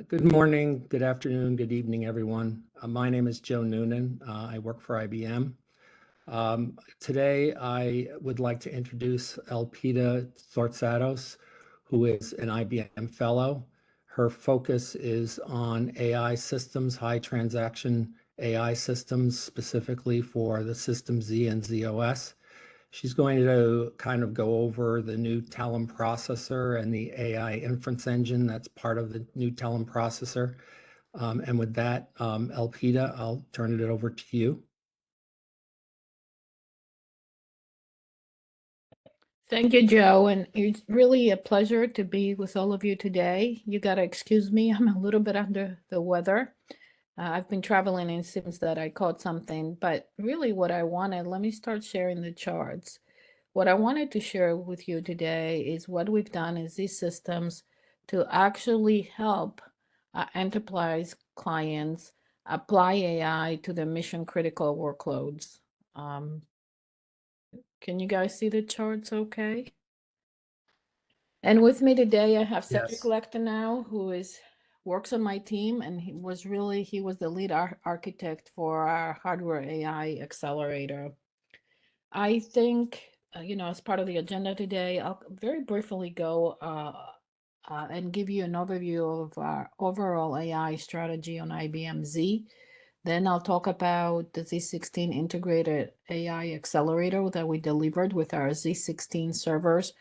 Good morning, good afternoon, good evening, everyone. My name is Joe Noonan. I work for IBM. Today, I would like to introduce Elpida Tzortzatos, who is an IBM Fellow. Her focus is on AI systems, high transaction AI systems, specifically for the System Z and ZOS. She's going to kind of go over the new Talon processor and the AI inference engine that's part of the new Talon processor. And with that, Elpida, I'll turn it over to you. Thank you, Joe, and it's really a pleasure to be with all of you today. You gotta excuse me, I'm a little bit under the weather. I've been traveling and it seems that I caught something, but really what I wanted, let me start sharing the charts. What I wanted to share with you today is what we've done in zSystems to actually help enterprise clients apply AI to their mission critical workloads. Can you guys see the charts okay? And with me today, I have Cedric Yes. Lectenau, who works on my team, and he was the lead architect for our hardware AI accelerator. I think, as part of the agenda today, I'll very briefly go and give you an overview of our overall AI strategy on IBM Z. Then I'll talk about the Z16 integrated AI accelerator that we delivered with our Z16 servers.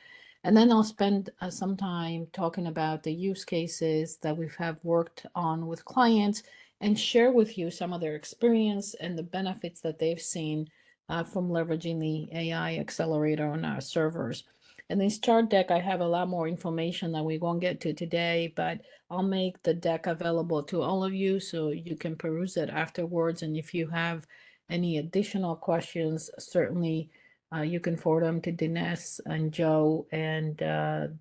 And then I'll spend some time talking about the use cases that we have worked on with clients and share with you some of their experience and the benefits that they've seen from leveraging the AI accelerator on our servers. In this chart deck, I have a lot more information that we won't get to today, but I'll make the deck available to all of you so you can peruse it afterwards. And if you have any additional questions, certainly you can forward them to Dinesh and Joe, and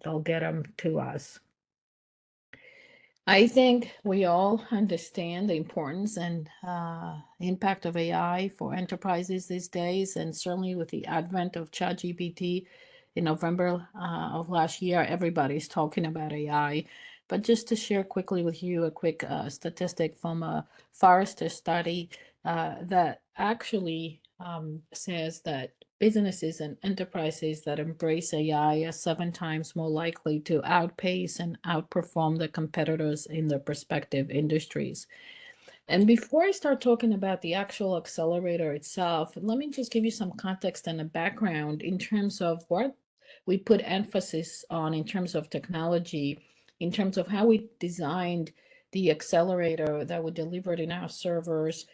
they'll get them to us. I think we all understand the importance and impact of AI for enterprises these days, and certainly with the advent of ChatGPT in November of last year, everybody's talking about AI. But just to share quickly with you a quick statistic from a Forrester study that actually says that businesses and enterprises that embrace AI are 7 times more likely to outpace and outperform the competitors in their respective industries. And before I start talking about the actual accelerator itself, let me just give you some context and a background in terms of what we put emphasis on in terms of technology, in terms of how we designed the accelerator that we delivered in our servers,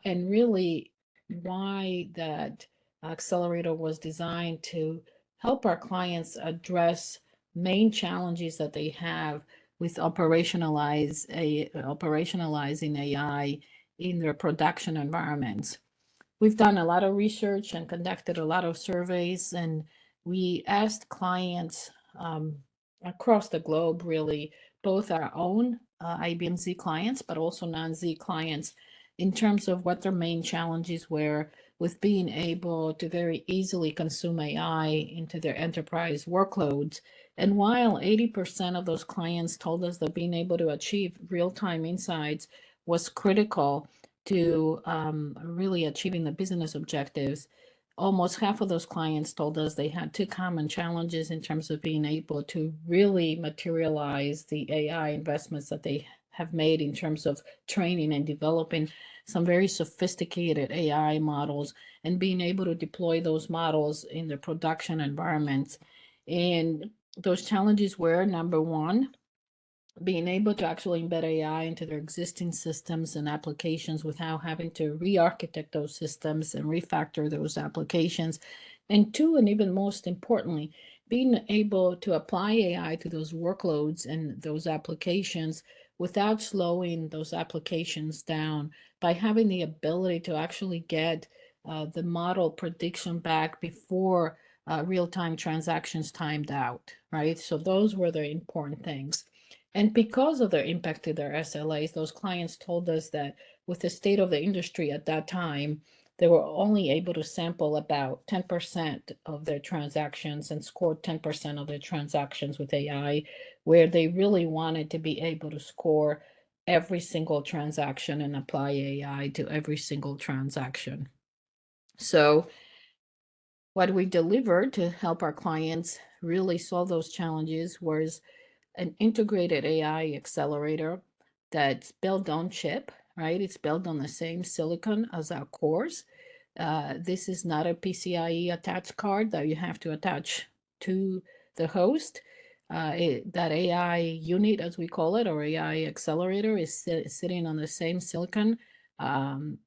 and really why that accelerator was designed to help our clients address main challenges that they have with operationalizing AI in their production environments. We've done a lot of research and conducted a lot of surveys, and we asked clients across the globe, really, both our own IBM Z clients, but also non-Z clients, in terms of what their main challenges were with being able to very easily consume AI into their enterprise workloads. And while 80% of those clients told us that being able to achieve real-time insights was critical to really achieving the business objectives, almost half of those clients told us they had 2 common challenges in terms of being able to really materialize the AI investments that they have made in terms of training and developing some very sophisticated AI models and being able to deploy those models in the production environments. And those challenges were, number one, being able to actually embed AI into their existing systems and applications without having to re-architect those systems and refactor those applications. And 2, and even most importantly, being able to apply AI to those workloads and those applications without slowing those applications down by having the ability to actually get the model prediction back before real-time transactions timed out, right? So those were the important things. And because of their impact to their SLAs, those clients told us that with the state of the industry at that time, they were only able to sample about 10% of their transactions and score 10% of their transactions with AI, where they really wanted to be able to score every single transaction and apply AI to every single transaction. So what we delivered to help our clients really solve those challenges was an integrated AI accelerator that's built on chip, right? It's built on the same silicon as our cores. This is not a PCIe attached card that you have to attach to the host. That AI unit, as we call it, or AI accelerator, is sitting on the same silicon on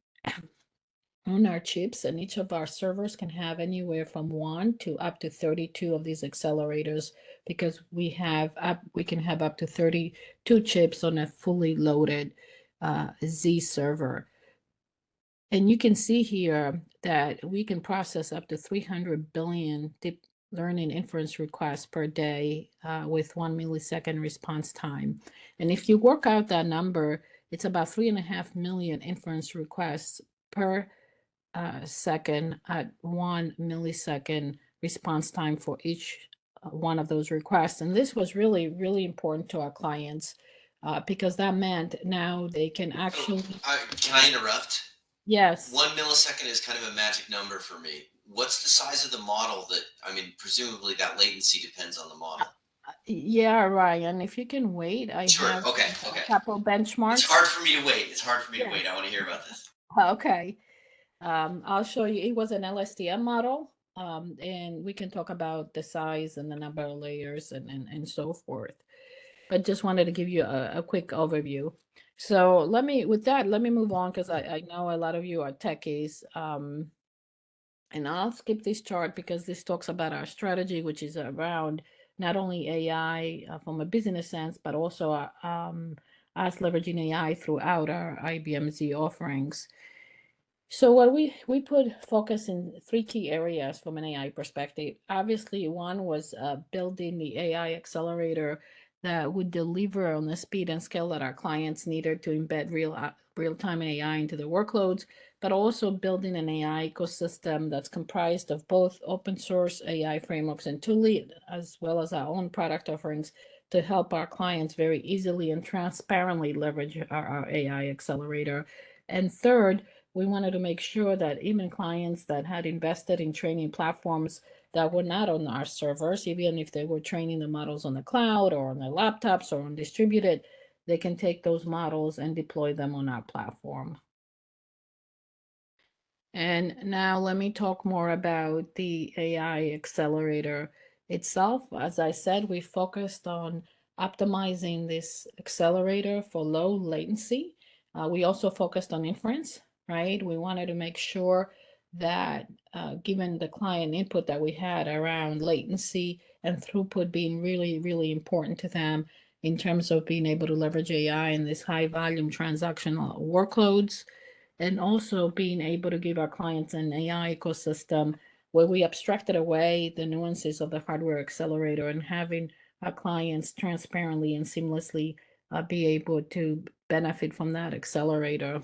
our chips, and each of our servers can have anywhere from 1 to up to 32 of these accelerators, because we can have up to 32 chips on a fully loaded Z server. And you can see here that we can process up to 300 billion deep learning inference requests per day with 1 millisecond response time. And if you work out that number, it's about 3.5 million inference requests per second at 1 millisecond response time for each one of those requests. And this was really, really important to our clients because that meant now they can actually. Can I interrupt? Yes. 1 millisecond is kind of a magic number for me. What's the size of the model that, I mean, presumably that latency depends on the model. Yeah, Ryan, if you can wait, I Sure. have Okay. a couple benchmarks. It's hard for me to wait. I want to hear about this. Okay. I'll show you. It was an LSTM model, and we can talk about the size and the number of layers and so forth. But just wanted to give you a quick overview. So let me move on, because I know a lot of you are techies. And I'll skip this chart because this talks about our strategy, which is around not only AI from a business sense, but also us leveraging AI throughout our IBM Z offerings. So what we put focus in 3 key areas from an AI perspective. Obviously, one was building the AI accelerator that would deliver on the speed and scale that our clients needed to embed real-time AI into their workloads, but also building an AI ecosystem that's comprised of both open source AI frameworks and tooling, as well as our own product offerings, to help our clients very easily and transparently leverage our AI accelerator. And third, we wanted to make sure that even clients that had invested in training platforms that were not on our servers, even if they were training the models on the cloud or on their laptops or on distributed, they can take those models and deploy them on our platform. And now let me talk more about the AI accelerator itself. As I said, we focused on optimizing this accelerator for low latency. We also focused on inference, right? We wanted to make sure that given the client input that we had around latency and throughput being really, really important to them in terms of being able to leverage AI in this high volume transactional workloads, and also being able to give our clients an AI ecosystem where we abstracted away the nuances of the hardware accelerator and having our clients transparently and seamlessly be able to benefit from that accelerator.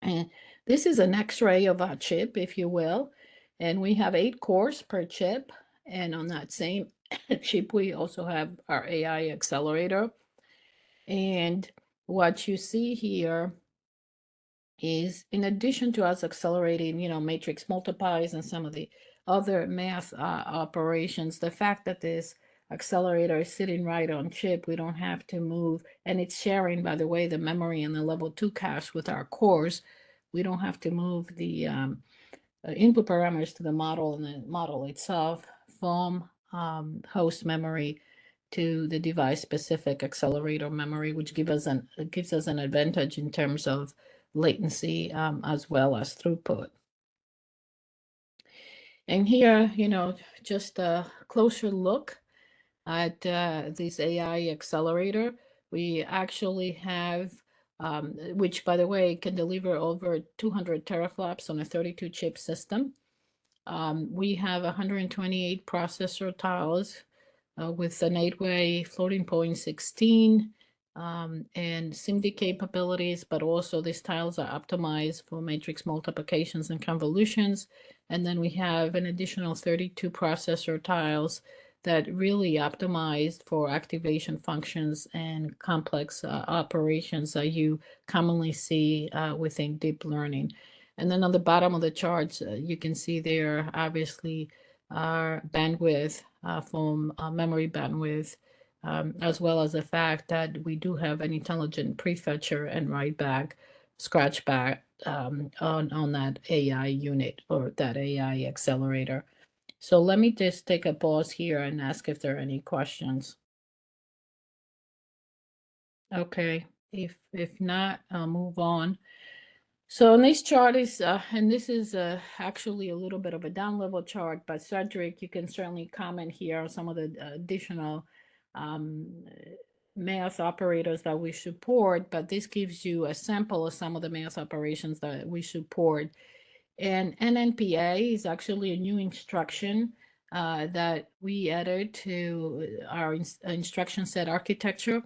And this is an X-ray of our chip, if you will, and we have 8 cores per chip, and on that same chip we also have our AI accelerator. And what you see here is, in addition to us accelerating, matrix multiplies and some of the other math operations, the fact that this accelerator is sitting right on chip, we don't have to move, and it's sharing, by the way, the memory and the level 2 cache with our cores. We don't have to move the input parameters to the model and the model itself from host memory to the device specific accelerator memory, which gives us an advantage in terms of latency as well as throughput. And here, just a closer look at this AI accelerator. We actually have, which by the way, can deliver over 200 teraflops on a 32 chip system. We have 128 processor tiles with an 8-way floating point 16 and SIMD capabilities, but also these tiles are optimized for matrix multiplications and convolutions. And then we have an additional 32 processor tiles that really optimized for activation functions and complex operations that you commonly see within deep learning. And then on the bottom of the charts, you can see there obviously our bandwidth from memory bandwidth, as well as the fact that we do have an intelligent prefetcher and write back, scratch back on that AI unit or that AI accelerator. So let me just take a pause here and ask if there are any questions. Okay, if not, I'll move on. So on this chart is, and this is actually a little bit of a down level chart, but Cedric, you can certainly comment here on some of the additional math operators that we support, but this gives you a sample of some of the math operations that we support. And NNPA is actually a new instruction that we added to our instruction set architecture.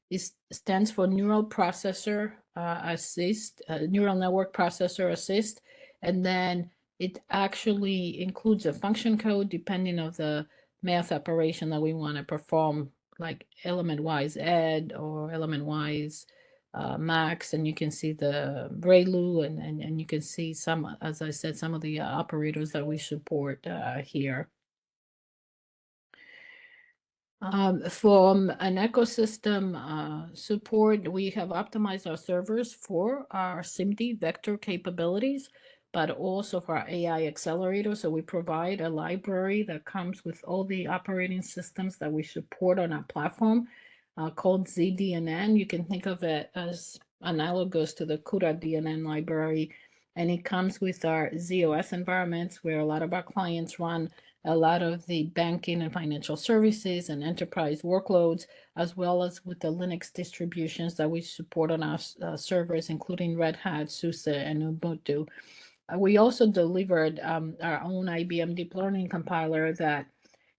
It stands for Neural Processor Assist, Neural Network Processor Assist, and then it actually includes a function code depending on the math operation that we want to perform, like element-wise add or element-wise max, and you can see the ReLU, and you can see some, as I said, some of the operators that we support here. From an ecosystem support, we have optimized our servers for our SIMD vector capabilities, but also for our AI accelerator. So we provide a library that comes with all the operating systems that we support on our platform called zDNN. You can think of it as analogous to the cuDNN library. And it comes with our ZOS environments where a lot of our clients run a lot of the banking and financial services and enterprise workloads, as well as with the Linux distributions that we support on our servers, including Red Hat, SUSE, and Ubuntu. We also delivered our own IBM deep learning compiler that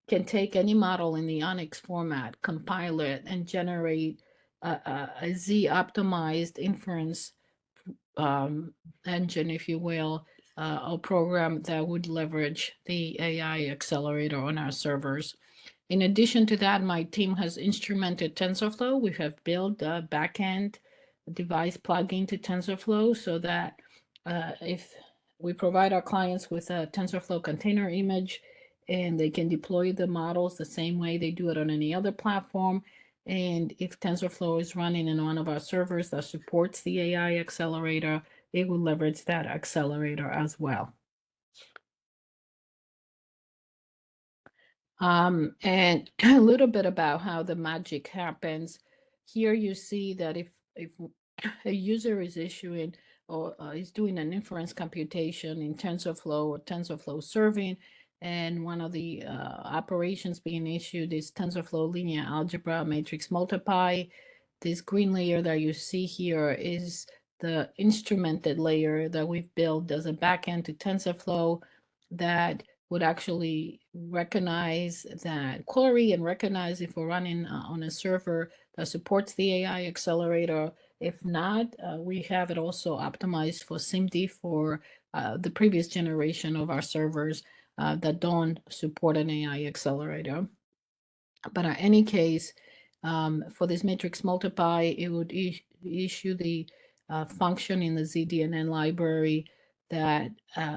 can take any model in the ONNX format, compile it, and generate a Z-optimized inference engine, if you will, a program that would leverage the AI accelerator on our servers. In addition to that, my team has instrumented TensorFlow. We have built a backend device plugin to TensorFlow so that if we provide our clients with a TensorFlow container image, and they can deploy the models the same way they do it on any other platform. And if TensorFlow is running in one of our servers that supports the AI accelerator, it will leverage that accelerator as well. And a little bit about how the magic happens. Here you see that if a user is issuing or is doing an inference computation in TensorFlow or TensorFlow serving, and one of the operations being issued is TensorFlow linear algebra matrix multiply. This green layer that you see here is the instrumented layer that we've built as a backend to TensorFlow that would actually recognize that query and recognize if we're running on a server that supports the AI accelerator. If not, we have it also optimized for SIMD for the previous generation of our servers that don't support an AI accelerator. But in any case, for this matrix multiply, it would issue the function in the zDNN library that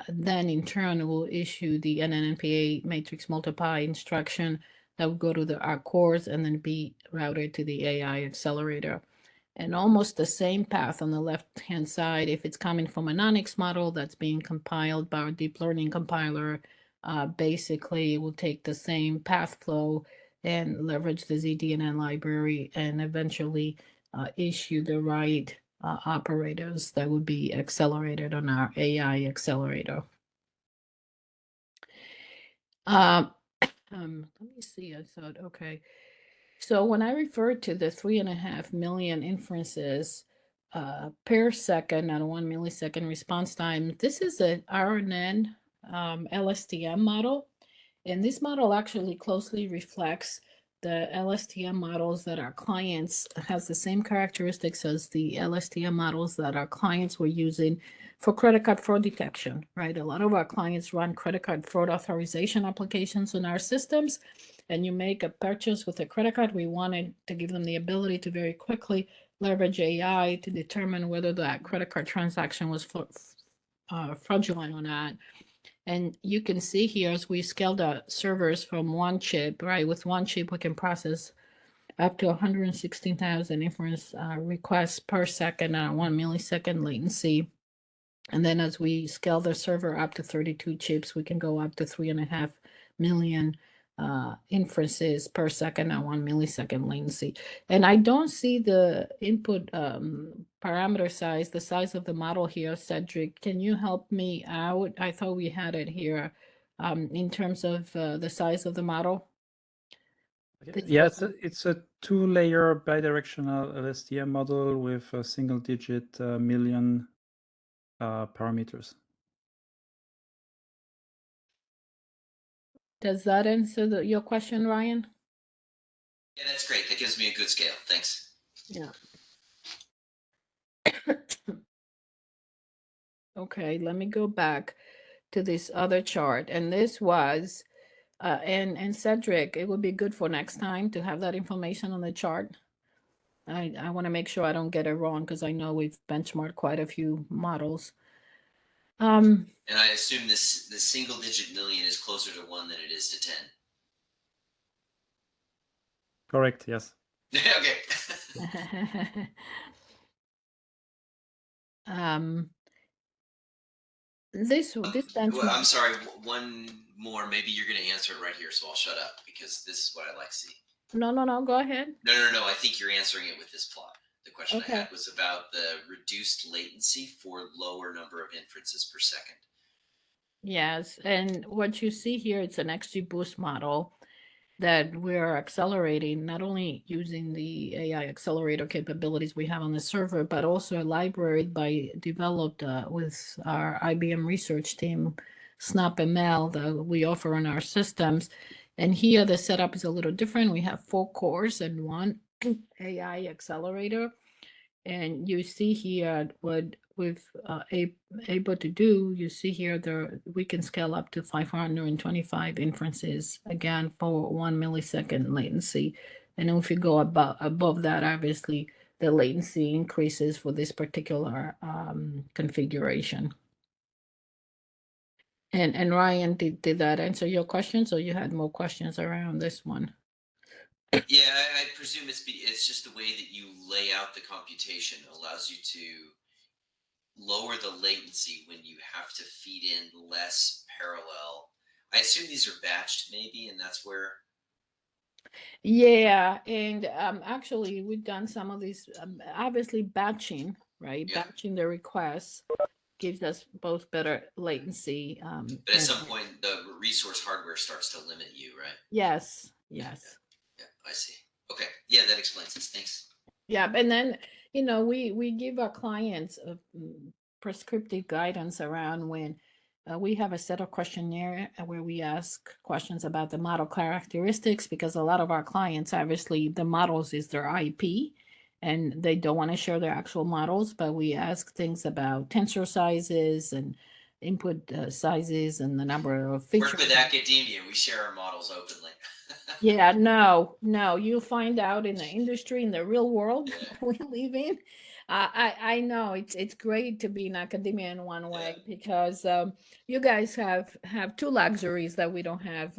then in turn will issue the NNPA matrix multiply instruction that will go to our cores and then be routed to the AI accelerator. And almost the same path on the left-hand side, if it's coming from an ONNX model that's being compiled by our deep learning compiler, basically it will take the same path flow and leverage the zDNN library and eventually issue the right operators that would be accelerated on our AI accelerator. Let me see, I thought, okay. So when I referred to the 3.5 million inferences per second at a 1 millisecond response time, this is an RNN LSTM model. And this model actually closely reflects the LSTM models that our clients has the same characteristics as the LSTM models that our clients were using for credit card fraud detection, right? A lot of our clients run credit card fraud authorization applications in our systems, and you make a purchase with a credit card. We wanted to give them the ability to very quickly leverage AI to determine whether that credit card transaction was fraudulent or not. And you can see here as we scale the servers from one chip, right? With one chip, we can process up to 116,000 inference requests per second at 1 millisecond latency. And then as we scale the server up to 32 chips, we can go up to 3.5 million inferences per second at 1 millisecond latency. And I don't see the input parameter size, the size of the model here. Cedric, can you help me out? I thought we had it here in terms of the size of the model. Yeah, it's a 2-layer bidirectional LSTM model with a single-digit million parameters. Does that answer your question, Ryan? Yeah, that's great. That gives me a good scale. Thanks. Yeah. Okay, let me go back to this other chart. And this was, and Cedric, it would be good for next time to have that information on the chart. I want to make sure I don't get it wrong because I know we've benchmarked quite a few models. And I assume the single-digit million is closer to 1 than it is to 10. Correct, yes. Okay. This benchmark. Well, I'm sorry, one more. Maybe you're going to answer it right here, so I'll shut up because this is what I like to see. No, go ahead. No. I think you're answering it with this plot. The question Okay. I had was about the reduced latency for lower number of inferences per second. Yes, and what you see here, it's an XGBoost model that we're accelerating, not only using the AI Accelerator capabilities we have on the server, but also a library developed with our IBM research team, SnapML, that we offer in our systems. And here the setup is a little different. We have 4 cores and 1 AI accelerator. And you see here what we've able to do. You see here we can scale up to 525 inferences, again, for 1 millisecond latency. And if you go above that, obviously, the latency increases for this particular configuration. And Ryan, did that answer your questions, or you had more questions around this one? Yeah, I presume it's just the way that you lay out the computation allows you to lower the latency when you have to feed in less parallel. I assume these are batched maybe, and that's where. Yeah, and actually we've done some of these, obviously batching, right? Yeah. Batching the requests gives us both better latency. But at some point, the resource hardware starts to limit you, right? Yes. Yeah, I see. Okay, yeah, that explains this. Thanks. Yeah, and then, we give our clients prescriptive guidance around when we have a set of questionnaire where we ask questions about the model characteristics, because a lot of our clients, obviously, the models is their IP, and they don't want to share their actual models, but we ask things about tensor sizes and input sizes and the number of features. Work with academia. We share our models openly. Yeah, no, you find out in the industry, in the real world we live in. I know it's great to be in academia in one way, because you guys have 2 luxuries that we don't have,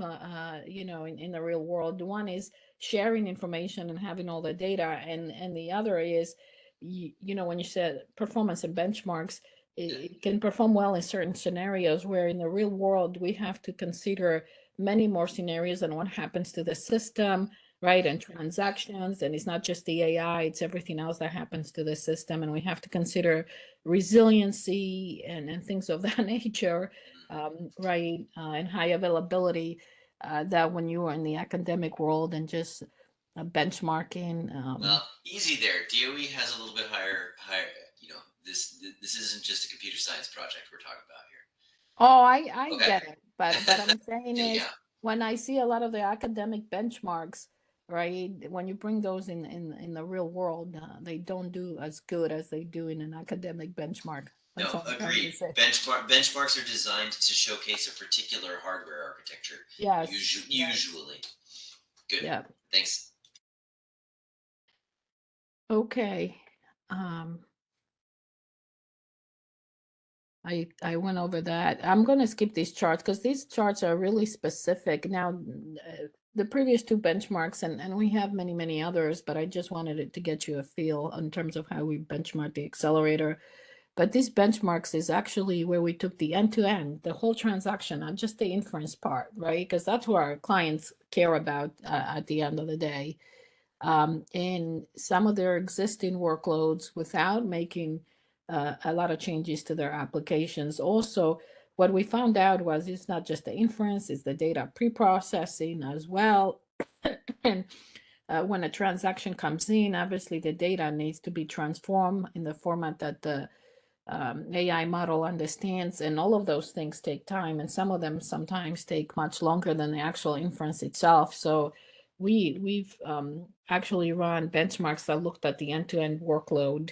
in the real world. One is sharing information and having all the data, and the other is, when you said performance and benchmarks, it can perform well in certain scenarios, where in the real world we have to consider many more scenarios and what happens to the system, right? And transactions, and it's not just the AI, it's everything else that happens to the system. And we have to consider resiliency and things of that nature, right? And high availability, that when you are in the academic world and just benchmarking. Well, easy there. DOE has a little bit higher, this isn't just a computer science project we're talking about here. Oh, I okay. Get it. But I'm saying is, yeah. when I see a lot of the academic benchmarks, right? When you bring those in the real world, they don't do as good as they do in an academic benchmark. That's No, all I'm trying agreed. to say. Benchmarks are designed to showcase a particular hardware architecture. Yes. Usually. Good. Yeah. Thanks. Okay. I went over that. I'm going to skip these charts because these charts are really specific. Now, the previous two benchmarks, and we have many, many others, but I just wanted it to get you a feel in terms of how we benchmark the accelerator. But these benchmarks is actually where we took the end-to-end, the whole transaction, not just the inference part, right? Because that's what our clients care about at the end of the day. In some of their existing workloads without making a lot of changes to their applications. Also, what we found out was it's not just the inference, it's the data pre-processing as well. And when a transaction comes in, obviously the data needs to be transformed in the format that the AI model understands, and all of those things take time, and some of them sometimes take much longer than the actual inference itself. So we've actually run benchmarks that looked at the end-to-end workload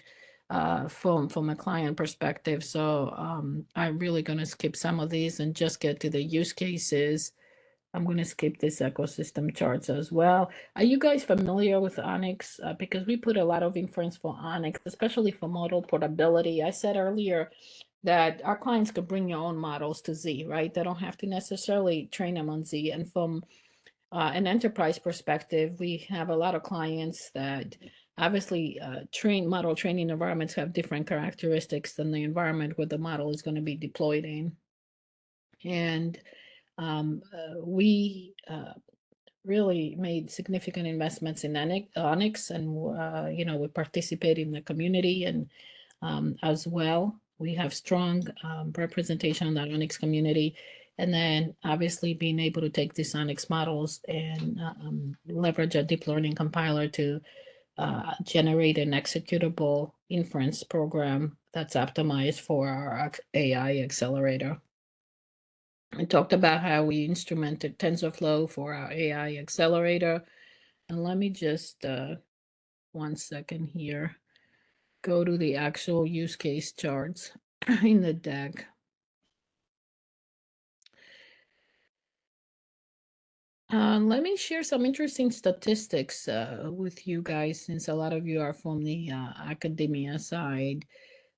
from a client perspective. So I'm really going to skip some of these and just get to the use cases. I'm going to skip this ecosystem charts as well. Are you guys familiar with Onyx? Because we put a lot of inference for Onyx, especially for model portability. I said earlier that our clients could bring your own models to Z, right? They don't have to necessarily train them on Z. And from an enterprise perspective, we have a lot of clients that obviously model training environments have different characteristics than the environment where the model is going to be deployed in. And we really made significant investments in Onyx, and we participate in the community, and as well we have strong representation in that Onyx community, and then obviously being able to take these Onyx models and leverage a deep learning compiler to generate an executable inference program that's optimized for our AI accelerator. I talked about how we instrumented TensorFlow for our AI accelerator. And let me just, 1 second here, go to the actual use case charts in the deck. Let me share some interesting statistics with you guys, since a lot of you are from the academia side.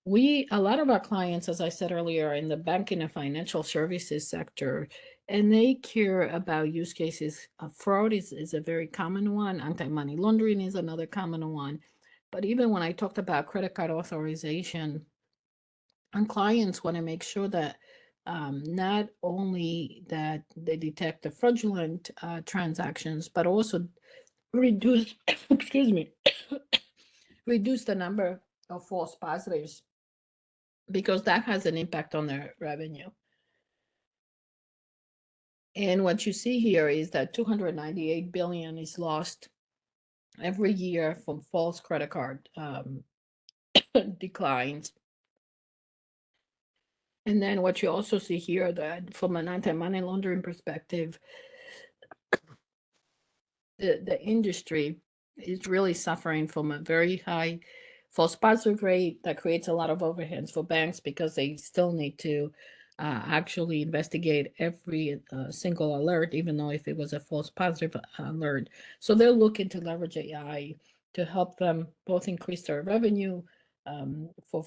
A lot of our clients, as I said earlier, are in the banking and financial services sector, and they care about use cases. Fraud is a very common one. Anti-money laundering is another common one. But even when I talked about credit card authorization, and clients want to make sure that not only that they detect the fraudulent transactions, but also reduce, excuse me, reduce the number of false positives, because that has an impact on their revenue. And what you see here is that 298 billion is lost every year from false credit card declines. And then what you also see here, that from an anti-money laundering perspective, the industry is really suffering from a very high false positive rate that creates a lot of overheads for banks, because they still need to actually investigate every single alert, even though if it was a false positive alert. So they're looking to leverage AI to help them both increase their revenue for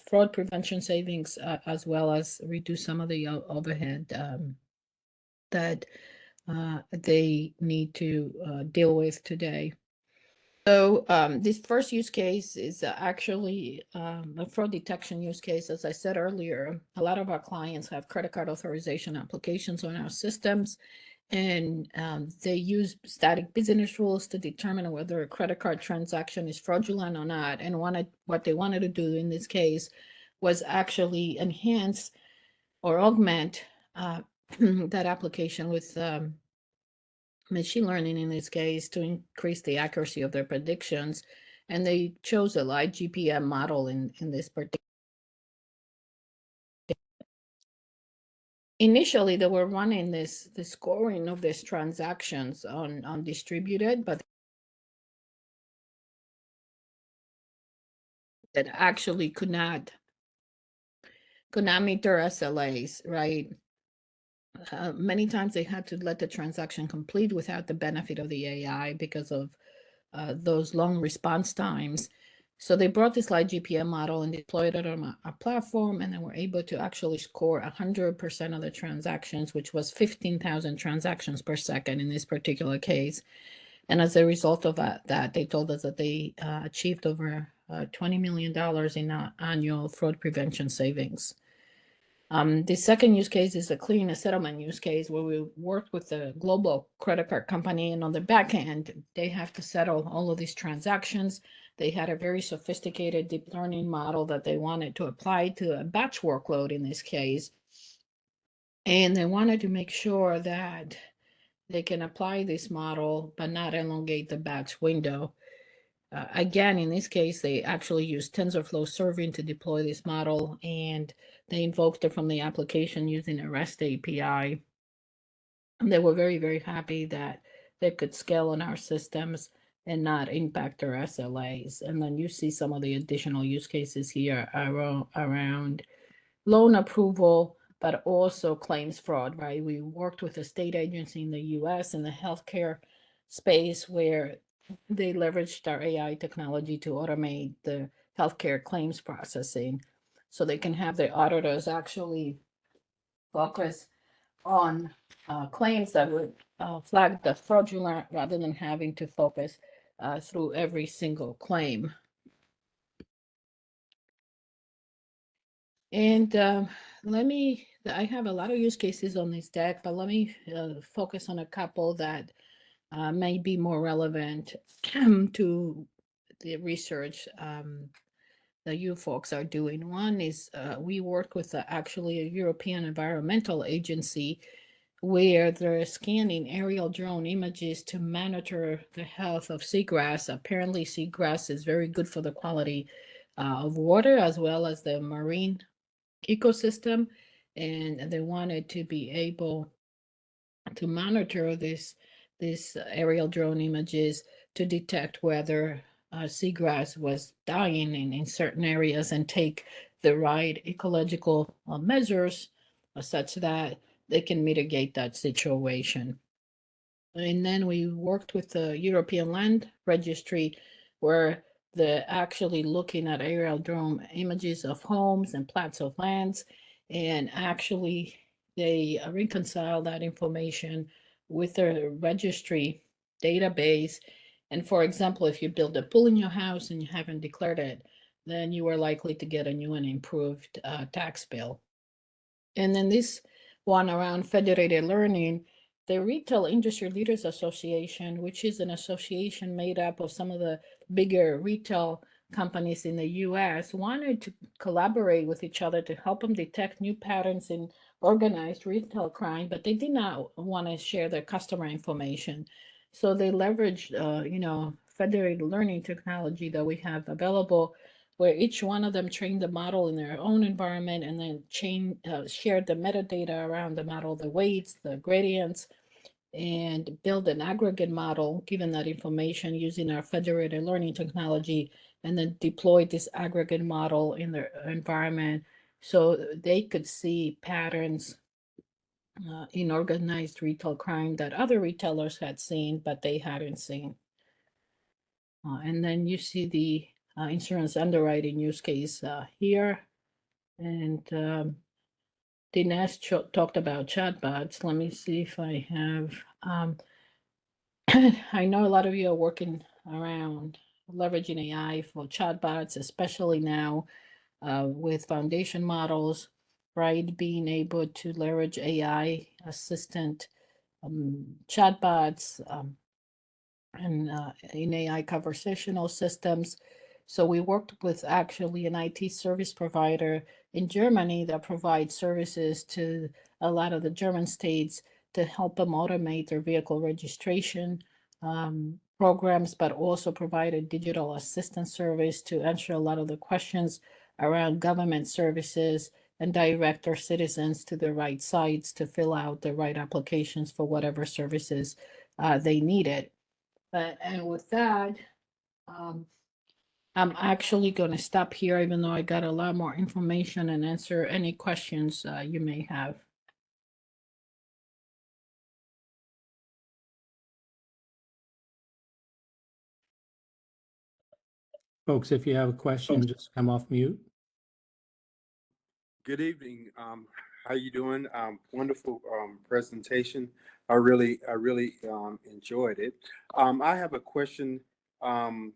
fraud prevention savings, as well as reduce some of the overhead that they need to deal with today. So this first use case is actually a fraud detection use case. As I said earlier, a lot of our clients have credit card authorization applications on our systems, and they use static business rules to determine whether a credit card transaction is fraudulent or not. And what they wanted to do in this case was actually enhance or augment that application with machine learning in this case to increase the accuracy of their predictions. And they chose a light GPM model in this particular. Initially, they were running this scoring of these transactions on distributed, but that actually could not meet their SLAs, right? Many times they had to let the transaction complete without the benefit of the AI because of those long response times. So they brought this light GPM model and deployed it on a platform, and then were able to actually score 100% of the transactions, which was 15,000 transactions per second in this particular case. And as a result of that, they told us that they achieved over $20 million in annual fraud prevention savings. The second use case is a clearing and settlement use case where we worked with a global credit card company, and on the back end, they have to settle all of these transactions. They had a very sophisticated deep learning model that they wanted to apply to a batch workload in this case. And they wanted to make sure that they can apply this model but not elongate the batch window. Again, in this case, they actually used TensorFlow serving to deploy this model, and they invoked it from the application using a REST API. And they were very, very happy that they could scale on our systems and not impact their SLAs. And then you see some of the additional use cases here around loan approval, but also claims fraud, right? We worked with a state agency in the US in the healthcare space where they leveraged our AI technology to automate the healthcare claims processing so they can have their auditors actually focus on claims that would flag the fraudulent rather than having to focus through every single claim. And I have a lot of use cases on this deck, but let me focus on a couple that may be more relevant to the research that you folks are doing. One is we worked with actually a European environmental agency where they're scanning aerial drone images to monitor the health of seagrass. Apparently, seagrass is very good for the quality of water as well as the marine ecosystem, and they wanted to be able to monitor this aerial drone images to detect whether seagrass was dying in certain areas and take the right ecological measures such that they can mitigate that situation. And then we worked with the European Land Registry, where they're actually looking at aerial drone images of homes and plots of lands, and actually they reconcile that information with the registry database. And for example, if you build a pool in your house and you haven't declared it, then you are likely to get a new and improved tax bill. And then this one around federated learning, the Retail Industry Leaders Association, which is an association made up of some of the bigger retail companies in the US, wanted to collaborate with each other to help them detect new patterns in organized retail crime, but they did not want to share their customer information. So they leveraged, federated learning technology that we have available, where each one of them trained the model in their own environment and then shared the metadata around the model, the weights, the gradients, and build an aggregate model given that information using our federated learning technology, and then deployed this aggregate model in their environment so they could see patterns in organized retail crime that other retailers had seen, but they hadn't seen. And then you see the insurance underwriting use case here. And Dinesh talked about chatbots. Let me see if I have. I know a lot of you are working around leveraging AI for chatbots, especially now with foundation models, right? Being able to leverage AI assistant chatbots and in AI conversational systems. So we worked with actually an IT service provider in Germany that provides services to a lot of the German states to help them automate their vehicle registration programs, but also provide a digital assistance service to answer a lot of the questions around government services and direct their citizens to the right sites to fill out the right applications for whatever services they needed. And with that, I'm actually going to stop here, even though I got a lot more information, and answer any questions you may have. Folks, if you have a question, just come off mute. Good evening. How you doing? Wonderful presentation. I really enjoyed it. I have a question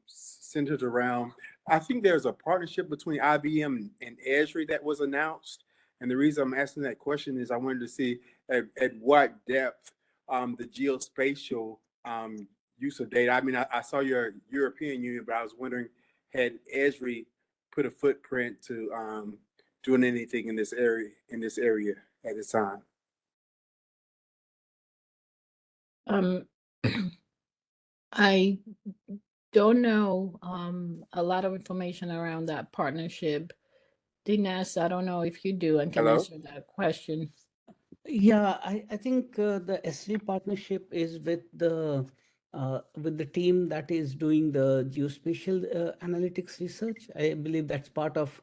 centered around. I think there's a partnership between IBM and Esri that was announced, and the reason I'm asking that question is I wanted to see at what depth the geospatial use of data. I mean, I saw your European Union, but I was wondering, had Esri put a footprint to doing anything in this area at this time? I don't know a lot of information around that partnership. Dinesh, I don't know if you do and can answer that question. Yeah, I think the Esri partnership is with the team that is doing the geospatial analytics research. I believe that's part of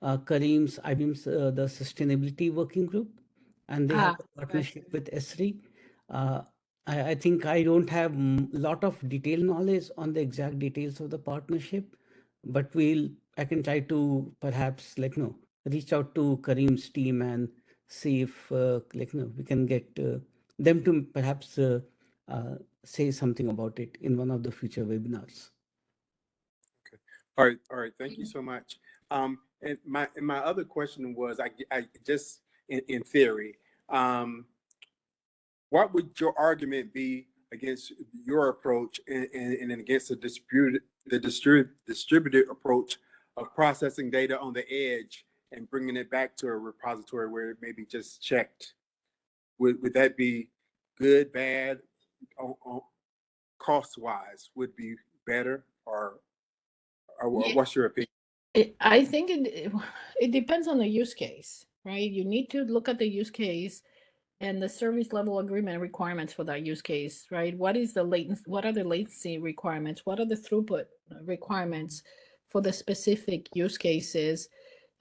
Kareem's, IBM's the sustainability working group, and they have a partnership with Esri. I think I don't have a lot of detailed knowledge on the exact details of the partnership, but I can try to perhaps reach out to Kareem's team and see if we can get them to perhaps say something about it in one of the future webinars. Okay. All right. Thank you so much. And my other question was, I just in theory, what would your argument be against your approach and against the distributed approach of processing data on the edge and bringing it back to a repository where it may be just checked? Would that be good, bad, cost-wise? Would be better, or what's your opinion? I think it depends on the use case, right? You need to look at the use case and the service level agreement requirements for that use case, right? What are the latency requirements? What are the throughput requirements for the specific use cases?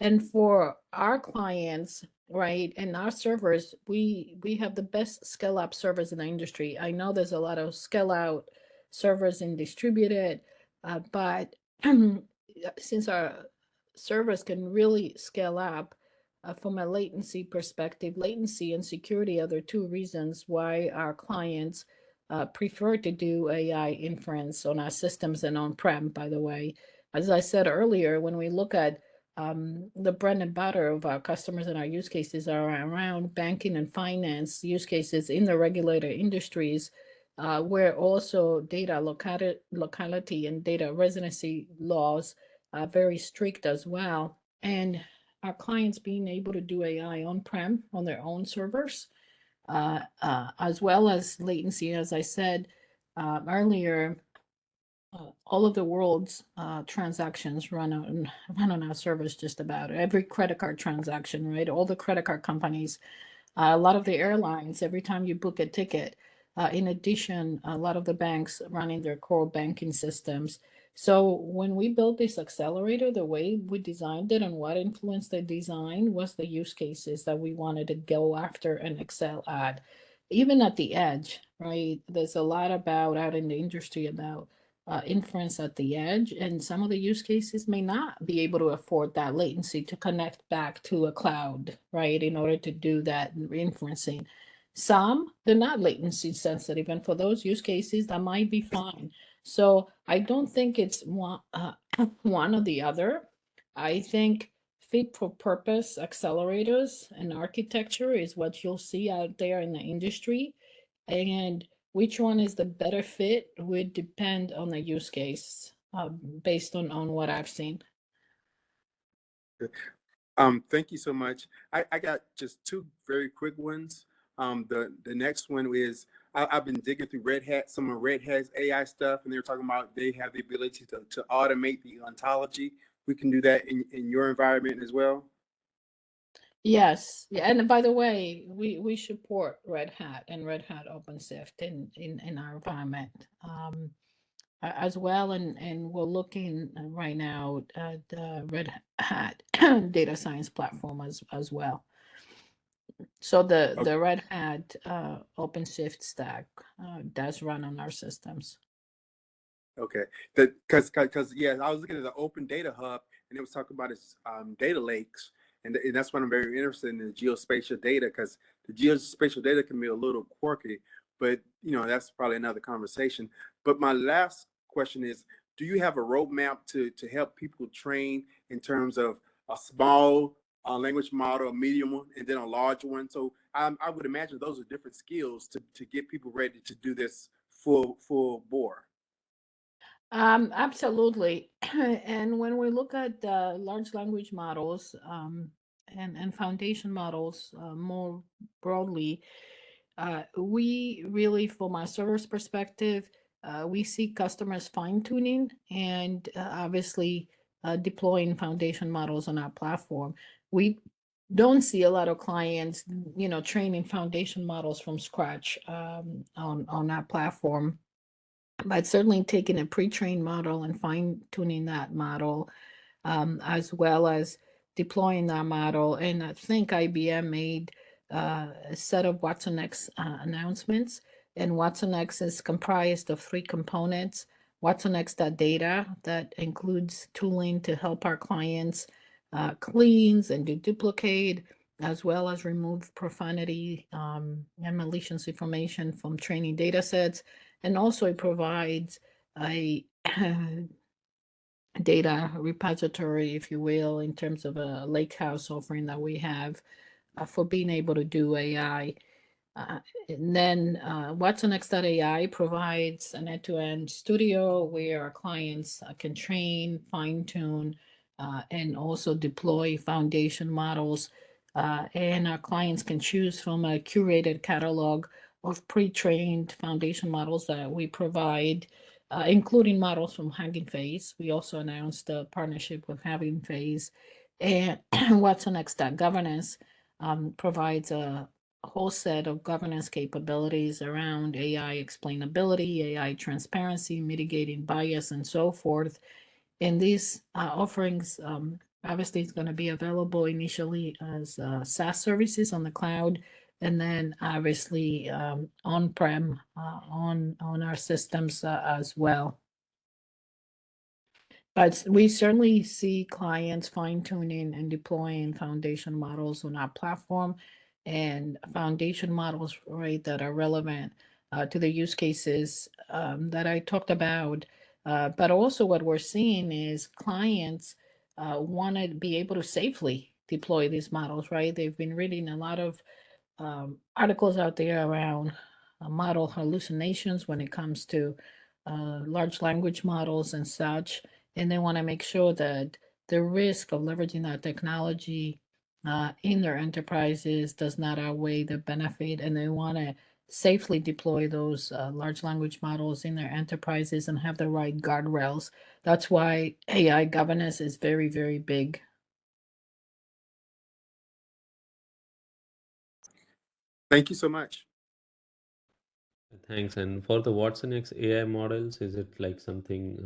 And for our clients, right, and our servers, we have the best scale up servers in the industry. I know there's a lot of scale out servers in distributed, but since our servers can really scale up, from a latency perspective, latency and security are the two reasons why our clients prefer to do AI inference on our systems and on-prem, by the way. As I said earlier, when we look at the bread and butter of our customers and our use cases are around banking and finance use cases in the regulated industries, where also data locality and data residency laws are very strict as well. And our clients being able to do AI on-prem on their own servers, as well as latency, as I said earlier, all of the world's transactions run on our servers. Just about every credit card transaction, right? All the credit card companies, a lot of the airlines, every time you book a ticket. In addition, a lot of the banks running their core banking systems. So when we built this accelerator, the way we designed it and what influenced the design was the use cases that we wanted to go after and excel at. Even at the edge, right? There's a lot about out in the industry about inference at the edge, and some of the use cases may not be able to afford that latency to connect back to a cloud, right, in order to do that inferencing. Some, they're not latency sensitive, and for those use cases, that might be fine. So I don't think it's one or the other. I think fit for purpose accelerators and architecture is what you'll see out there in the industry, and which one is the better fit would depend on the use case, based on what I've seen. Thank you so much. I got just two very quick ones. The next one is I've been digging through Red Hat, some of Red Hat's AI stuff, and they're talking about they have the ability to automate the ontology. We can do that in your environment as well. Yes, yeah, and by the way, we support Red Hat and Red Hat OpenShift in our environment. as well, and we're looking right now at the Red Hat data science platform as well. So the Red Hat OpenShift stack does run on our systems. Okay, because yeah, I was looking at the Open Data Hub, and it was talking about its data lakes, and that's what I'm very interested in, the geospatial data, because the geospatial data can be a little quirky, but that's probably another conversation. But my last question is, do you have a roadmap to help people train in terms of a small language model, a medium one, and then a large one? So I would imagine those are different skills to get people ready to do this full bore. Absolutely. And when we look at large language models and foundation models more broadly, we really, from a server's perspective, we see customers fine-tuning and obviously deploying foundation models on our platform. We don't see a lot of clients, training foundation models from scratch on our platform, but certainly taking a pre-trained model and fine-tuning that model, as well as deploying that model. And I think IBM made a set of watsonx announcements, and watsonx is comprised of 3 components. watsonx.data, that includes tooling to help our clients cleanse and deduplicate, as well as remove profanity and malicious information from training data sets. And also it provides a data repository, if you will, in terms of a lakehouse offering that we have for being able to do AI. And then watsonx.ai provides an end-to-end studio where our clients can train, fine-tune, and also deploy foundation models. And our clients can choose from a curated catalog of pre-trained foundation models that we provide, including models from Hugging Face. We also announced a partnership with Hugging Face. And watsonx.governance provides a whole set of governance capabilities around AI explainability, AI transparency, mitigating bias, and so forth. And these offerings obviously is going to be available initially as SaaS services on the cloud, and then obviously on-prem on our systems as well. But we certainly see clients fine-tuning and deploying foundation models on our platform, and foundation models, right, that are relevant to the use cases that I talked about. But also what we're seeing is clients want to be able to safely deploy these models, right? They've been reading a lot of articles out there around model hallucinations when it comes to large language models and such, and they want to make sure that the risk of leveraging that technology in their enterprises does not outweigh the benefit, and they want to safely deploy those large language models in their enterprises and have the right guardrails. That's why AI governance is very, very big. Thank you so much. Thanks. And for the watsonx AI models, is it like something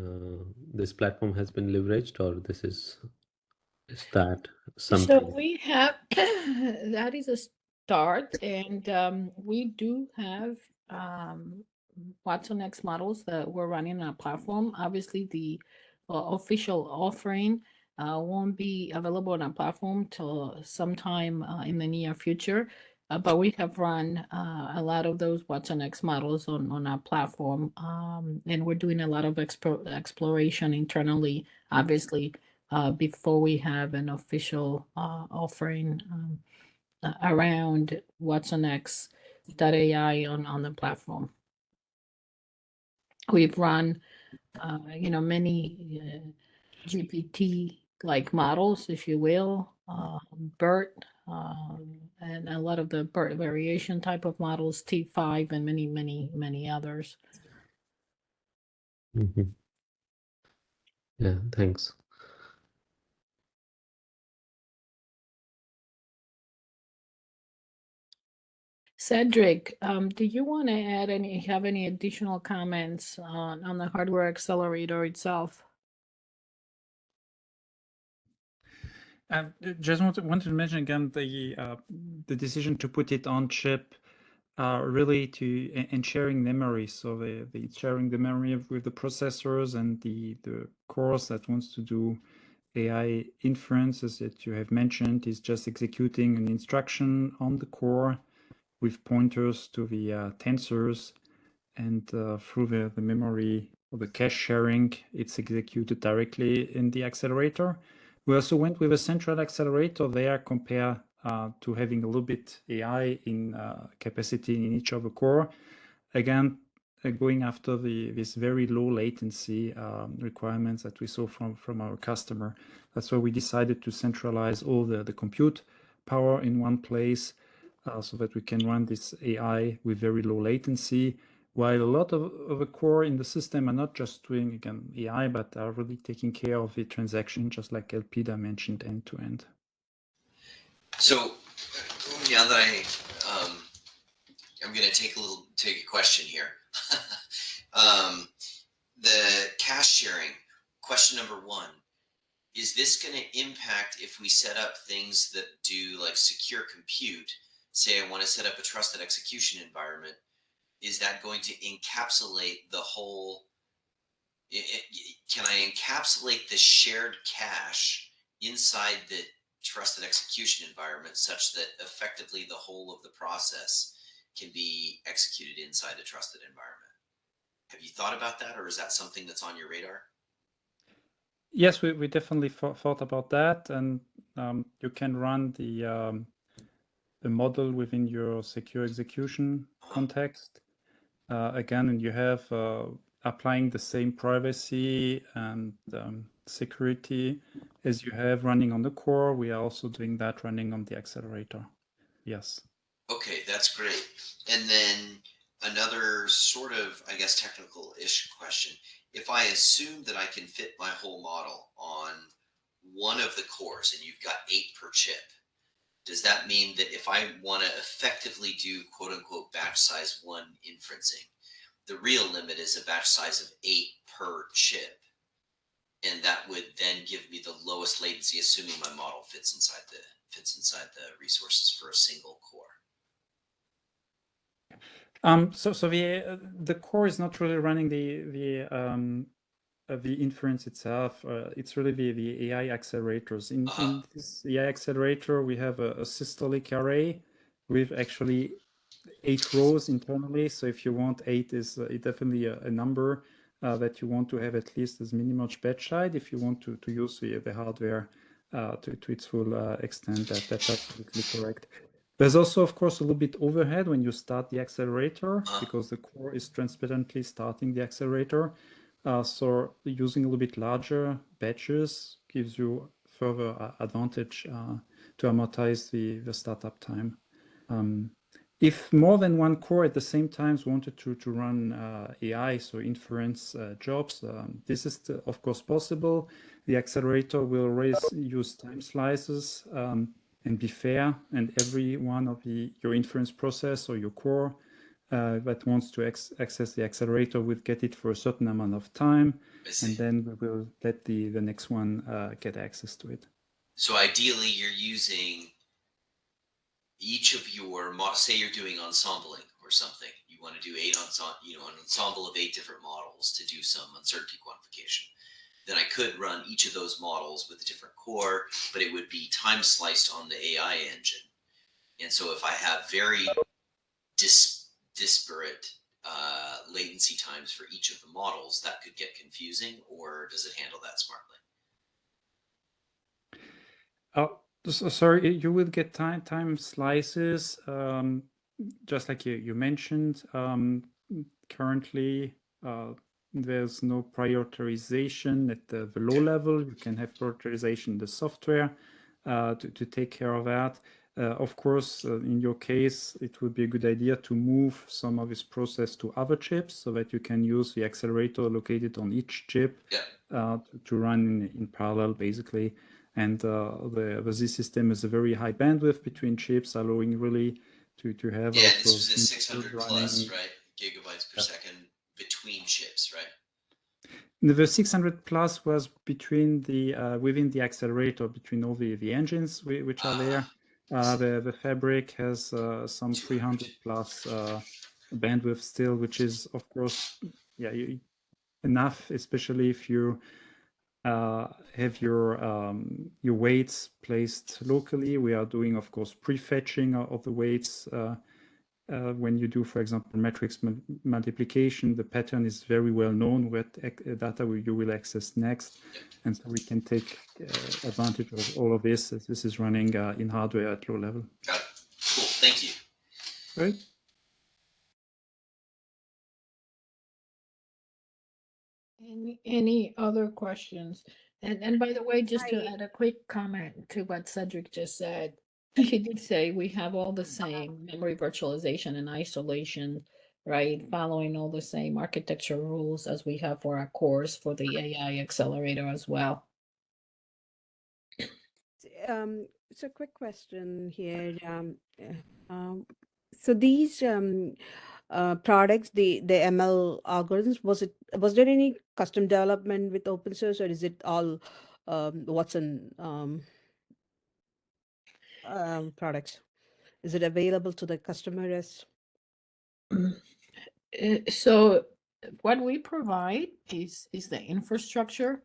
this platform has been leveraged, or this is that something? So we have that is a start, and we do have watsonx models that we're running on our platform. Obviously, the official offering won't be available on our platform till sometime in the near future. But we have run a lot of those watsonx models on our platform, and we're doing a lot of exploration internally, obviously, before we have an official offering around watsonx.ai on the platform. We've run, many GPT-like models, if you will, BERT, and a lot of the BERT variation type of models, T5, and many, many, many others. Mm-hmm. Yeah, thanks. Cedric, do you want to have any additional comments on the hardware accelerator itself? Just wanted to mention again the decision to put it on chip, really and sharing memory. So the sharing the memory with the processors and the cores that wants to do AI inferences that you have mentioned is just executing an instruction on the core with pointers to the tensors, and through the memory or the cache sharing, it's executed directly in the accelerator. We also went with a central accelerator there compared to having a little bit AI in capacity in each of the core. Again, going after this very low latency requirements that we saw from our customer. That's why we decided to centralize all the compute power in one place, so that we can run this AI with very low latency, while a lot of the core in the system are not just doing, again, AI, but are really taking care of the transaction, just like Elpida mentioned, end to end. So now that I'm going to take a question here. The cache sharing, question number one, is this going to impact if we set up things that do like secure compute? Say I want to set up a trusted execution environment. Is that going to encapsulate the whole? Can I encapsulate the shared cache inside the trusted execution environment such that effectively the whole of the process can be executed inside a trusted environment? Have you thought about that, or is that something that's on your radar? Yes, we definitely thought about that, and you can run the model within your secure execution context. Again, and you have applying the same privacy and security as you have running on the core. We are also doing that running on the accelerator. Yes. Okay, that's great. And then another sort of, I guess, technical-ish question. If I assume that I can fit my whole model on one of the cores and you've got 8 per chip, does that mean that if I want to effectively do quote unquote batch size 1 inferencing, the real limit is a batch size of 8 per chip, and that would then give me the lowest latency, assuming my model fits inside the resources for a single core? So the core is not really running the inference itself. It's really the AI accelerators. In this AI accelerator, we have a systolic array with actually 8 rows internally. So if you want 8 is definitely a number that you want to have at least as minimum batch size if you want to use the hardware to its full extent. That's absolutely correct. There's also, of course, a little bit overhead when you start the accelerator because the core is transparently starting the accelerator. So using a little bit larger batches gives you further advantage to amortize the startup time. If more than one core at the same time wanted to run AI, so inference jobs, this is, of course, possible. The accelerator will always use time slices and be fair, and every one of your inference process or your core that wants to access the accelerator will get it for a certain amount of time, and then we will let the next one get access to it. So ideally, you're using each of your models. Say you're doing ensembling or something. You want to do an ensemble of 8 different models to do some uncertainty quantification. Then I could run each of those models with a different core, but it would be time sliced on the AI engine. And so if I have very disparate latency times for each of the models, that could get confusing, or does it handle that smartly? Sorry, you will get time slices, just like you mentioned. Currently, there's no prioritization at the low level. You can have prioritization in the software to take care of that. Of course, in your case, it would be a good idea to move some of this process to other chips so that you can use the accelerator located on each chip to run in parallel, basically. And the zSystem is a very high bandwidth between chips, allowing really to have Yeah, also this was a these 600 running. plus, right? Gigabytes per second between chips, right? The 600 plus was between the within the accelerator, between all the engines which are there. The fabric has some 300 plus bandwidth still, which is of course enough, especially if you have your weights placed locally. We are doing, of course, prefetching of the weights. When you do, for example, matrix multiplication, the pattern is very well known what data you will access next. And so we can take advantage of all of this as this is running in hardware at low level. Got it. Cool. Thank you. Right. Any other questions? And by the way, just to add a quick comment to what Cedric just said, he did say we have all the same memory virtualization and isolation, right? Following all the same architecture rules as we have for our course for the AI Accelerator as well. So quick question here. So these products, the ML algorithms, was there any custom development with open source, or is it all Watson products? Is it available to the customers? So what we provide is the infrastructure,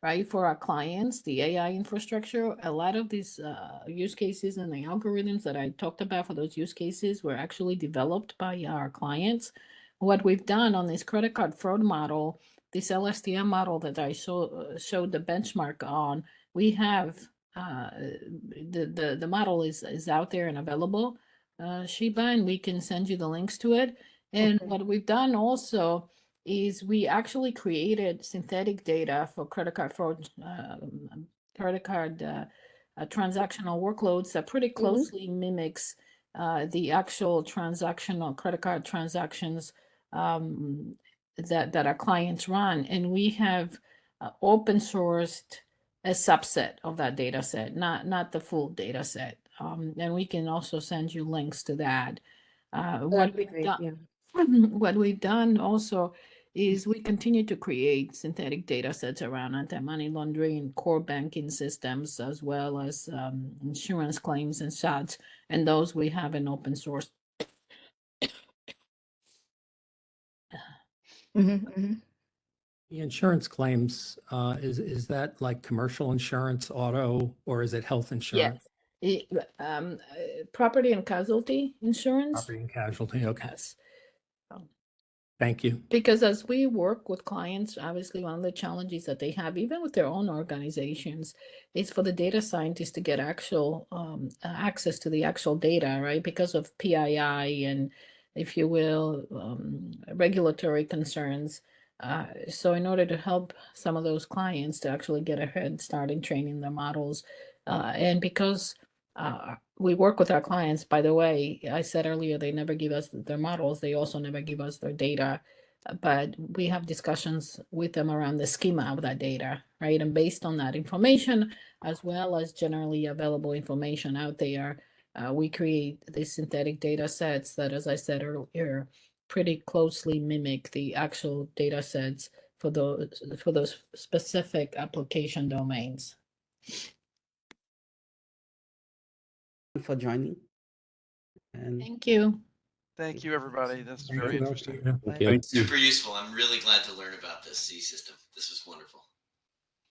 right, for our clients, the AI infrastructure. A lot of these use cases and the algorithms that I talked about for those use cases were actually developed by our clients. What we've done on this credit card fraud model, this LSTM model that I showed the benchmark on, we have the model is out there and available, Sheba, and we can send you the links to it. And Okay. what we've done also is we actually created synthetic data for credit card fraud, credit card transactional workloads that pretty closely mimics the actual transactional credit card transactions that our clients run. And we have open sourced a subset of that data set, not the full data set. And we can also send you links to that. What That'd be we've great. done, Yeah. what we've done also is we continue to create synthetic data sets around anti-money laundering, core banking systems, as well as insurance claims and such. And those we have in open source. The insurance claims, is that like commercial insurance, auto, or is it health insurance? Property and casualty insurance. Property and casualty, okay. Yes. Thank you. Because as we work with clients, obviously one of the challenges that they have, even with their own organizations, is for the data scientists to get actual access to the actual data, right? Because of PII and, if you will, regulatory concerns. So in order to help some of those clients to actually get ahead, starting training their models, and because we work with our clients, by the way, I said earlier, they never give us their models. They also never give us their data, but we have discussions with them around the schema of that data, right? And based on that information, as well as generally available information out there, we create these synthetic data sets that, as I said earlier, pretty closely mimic the actual data sets for those specific application domains. For joining. And Thank you. Thank you, everybody. That's Thank very you. interesting. Thank you. Super useful. I'm really glad to learn about this zSystem. This was wonderful.